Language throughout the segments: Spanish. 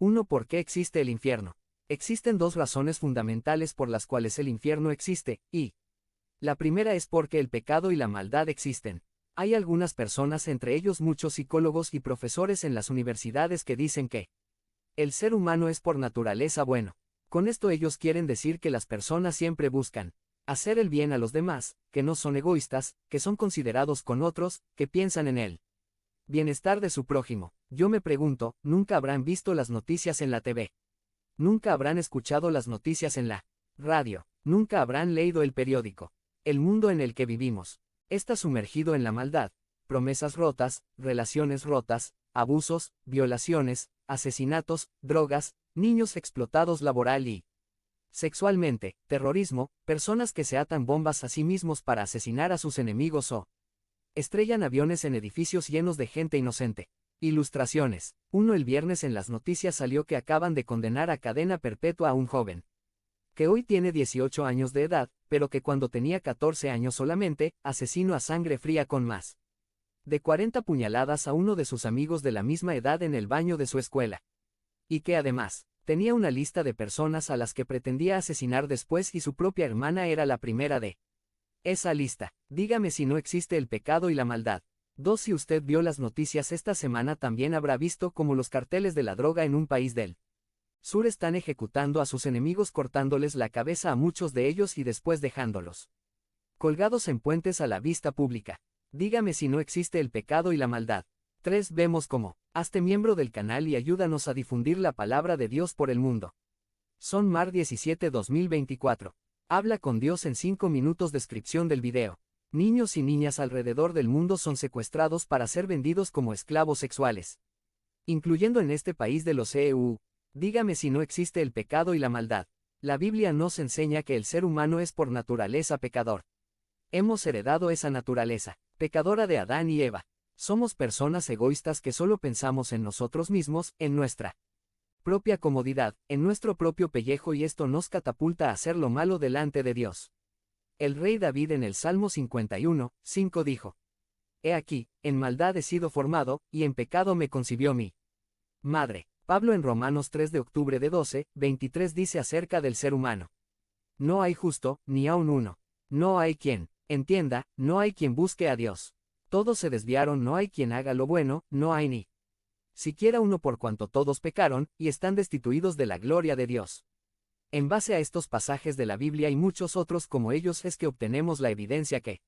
1. ¿Por qué existe el infierno? Existen dos razones fundamentales por las cuales el infierno existe, y la primera es porque el pecado y la maldad existen. Hay algunas personas, entre ellos muchos psicólogos y profesores en las universidades, que dicen que el ser humano es por naturaleza bueno. Con esto ellos quieren decir que las personas siempre buscan hacer el bien a los demás, que no son egoístas, que son considerados con otros, que piensan en el bienestar de su prójimo. Yo me pregunto, ¿nunca habrán visto las noticias en la TV? ¿Nunca habrán escuchado las noticias en la radio? ¿Nunca habrán leído el periódico? El mundo en el que vivimos está sumergido en la maldad, promesas rotas, relaciones rotas, abusos, violaciones, asesinatos, drogas, niños explotados laboral y sexualmente, terrorismo, personas que se atan bombas a sí mismos para asesinar a sus enemigos o estrellan aviones en edificios llenos de gente inocente. Ilustraciones. 1. El viernes en las noticias salió que acaban de condenar a cadena perpetua a un joven que hoy tiene 18 años de edad, pero que cuando tenía 14 años solamente, asesinó a sangre fría con más de 40 puñaladas a uno de sus amigos de la misma edad en el baño de su escuela. Y que además, tenía una lista de personas a las que pretendía asesinar después y su propia hermana era la primera de esa lista. Dígame si no existe el pecado y la maldad. 2. Si usted vio las noticias esta semana, también habrá visto cómo los carteles de la droga en un país del sur están ejecutando a sus enemigos, cortándoles la cabeza a muchos de ellos y después dejándolos colgados en puentes a la vista pública. Dígame si no existe el pecado y la maldad. 3. Vemos cómo. Hazte miembro del canal y ayúdanos a difundir la palabra de Dios por el mundo. Son Mar 17 2024. Habla con Dios en 5 minutos. Descripción del video. Niños y niñas alrededor del mundo son secuestrados para ser vendidos como esclavos sexuales, incluyendo en este país de los EU. Dígame si no existe el pecado y la maldad. La Biblia nos enseña que el ser humano es por naturaleza pecador. Hemos heredado esa naturaleza pecadora de Adán y Eva. Somos personas egoístas que solo pensamos en nosotros mismos, en nuestra propia comodidad, en nuestro propio pellejo, y esto nos catapulta a hacer lo malo delante de Dios. El rey David en el Salmo 51:5 dijo: He aquí, en maldad he sido formado, y en pecado me concibió mi madre. Pablo en Romanos 3 de octubre de 12:23 dice acerca del ser humano: No hay justo, ni aun uno. No hay quien entienda, no hay quien busque a Dios. Todos se desviaron, no hay quien haga lo bueno, no hay ni siquiera uno, por cuanto todos pecaron, y están destituidos de la gloria de Dios. En base a estos pasajes de la Biblia y muchos otros como ellos es que obtenemos la evidencia que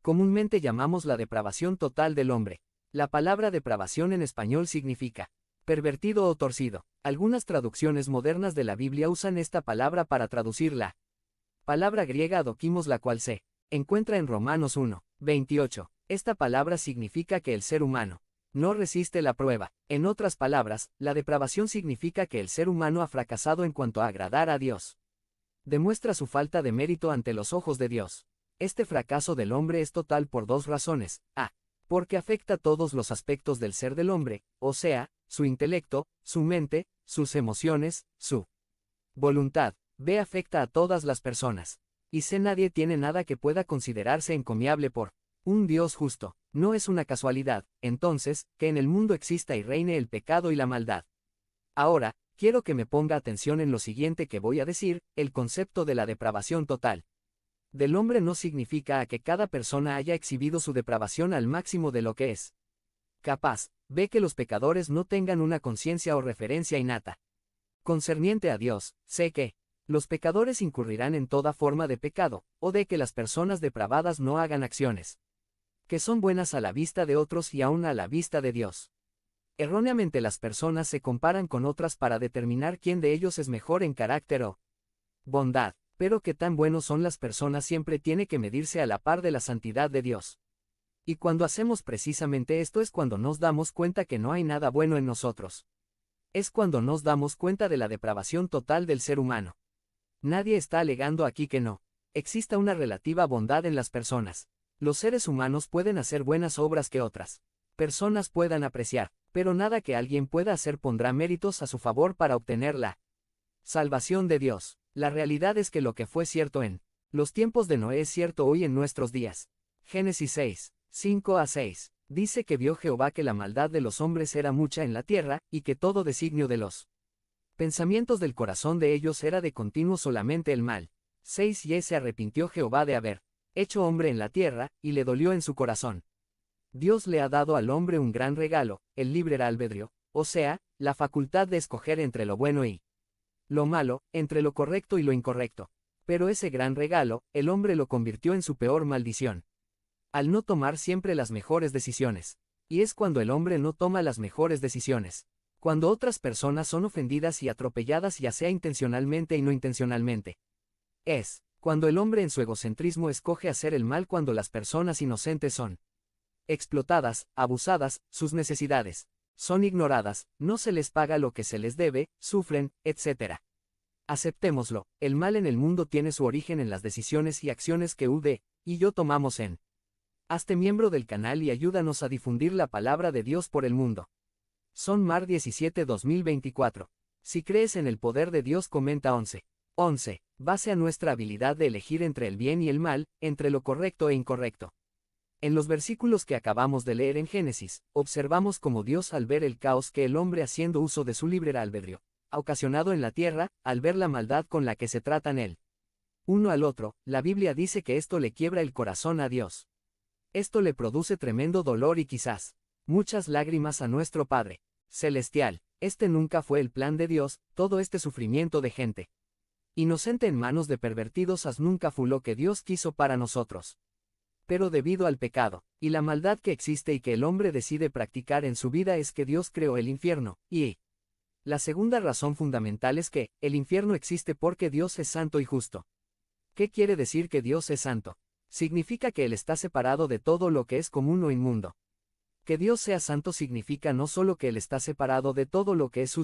comúnmente llamamos la depravación total del hombre. La palabra depravación en español significa pervertido o torcido. Algunas traducciones modernas de la Biblia usan esta palabra para traducir la palabra griega adokimos, la cual se encuentra en Romanos 1:28. Esta palabra significa que el ser humano no resiste la prueba. En otras palabras, la depravación significa que el ser humano ha fracasado en cuanto a agradar a Dios. Demuestra su falta de mérito ante los ojos de Dios. Este fracaso del hombre es total por dos razones. A. Porque afecta todos los aspectos del ser del hombre, o sea, su intelecto, su mente, sus emociones, su voluntad. B. Afecta a todas las personas. Y C. Nadie tiene nada que pueda considerarse encomiable por un Dios justo. No es una casualidad, entonces, que en el mundo exista y reine el pecado y la maldad. Ahora, quiero que me ponga atención en lo siguiente que voy a decir. El concepto de la depravación total del hombre no significa a que cada persona haya exhibido su depravación al máximo de lo que es capaz. Ve que los pecadores no tengan una conciencia o referencia innata concerniente a Dios. Sé que los pecadores incurrirán en toda forma de pecado, o de que las personas depravadas no hagan acciones que son buenas a la vista de otros y aún a la vista de Dios. Erróneamente las personas se comparan con otras para determinar quién de ellos es mejor en carácter o bondad, pero qué tan buenos son las personas siempre tiene que medirse a la par de la santidad de Dios. Y cuando hacemos precisamente esto es cuando nos damos cuenta que no hay nada bueno en nosotros. Es cuando nos damos cuenta de la depravación total del ser humano. Nadie está alegando aquí que no exista una relativa bondad en las personas. Los seres humanos pueden hacer buenas obras que otras personas puedan apreciar, pero nada que alguien pueda hacer pondrá méritos a su favor para obtener la salvación de Dios. La realidad es que lo que fue cierto en los tiempos de Noé es cierto hoy en nuestros días. Génesis 6:5-6. Dice que vio Jehová que la maldad de los hombres era mucha en la tierra, y que todo designio de los Pensamientos del corazón de ellos era de continuo solamente el mal. 6 Y se arrepintió Jehová de haber hecho hombre en la tierra, y le dolió en su corazón. Dios le ha dado al hombre un gran regalo, el libre albedrío, o sea, la facultad de escoger entre lo bueno y lo malo, entre lo correcto y lo incorrecto. Pero ese gran regalo, el hombre lo convirtió en su peor maldición. Al no tomar siempre las mejores decisiones. Y es cuando el hombre no toma las mejores decisiones. Cuando otras personas son ofendidas y atropelladas, ya sea intencionalmente y no intencionalmente. Es cuando el hombre en su egocentrismo escoge hacer el mal, cuando las personas inocentes son explotadas, abusadas, sus necesidades son ignoradas, no se les paga lo que se les debe, sufren, etc. Aceptémoslo, el mal en el mundo tiene su origen en las decisiones y acciones que usted y yo tomamos en. Hazte miembro del canal y ayúdanos a difundir la palabra de Dios por el mundo. Son Mar 17-2024. Si crees en el poder de Dios, comenta 11. Base a nuestra habilidad de elegir entre el bien y el mal, entre lo correcto e incorrecto. En los versículos que acabamos de leer en Génesis, observamos cómo Dios, al ver el caos que el hombre, haciendo uso de su libre albedrío, ha ocasionado en la tierra, al ver la maldad con la que se tratan él uno al otro, la Biblia dice que esto le quiebra el corazón a Dios. Esto le produce tremendo dolor y quizás muchas lágrimas a nuestro Padre Celestial. Este nunca fue el plan de Dios, todo este sufrimiento de gente inocente en manos de pervertidos nunca fue lo que Dios quiso para nosotros. Pero debido al pecado, y la maldad que existe y que el hombre decide practicar en su vida, es que Dios creó el infierno, y la segunda razón fundamental es que el infierno existe porque Dios es santo y justo. ¿Qué quiere decir que Dios es santo? Significa que Él está separado de todo lo que es común o inmundo. Que Dios sea santo significa no solo que Él está separado de todo lo que es sucio,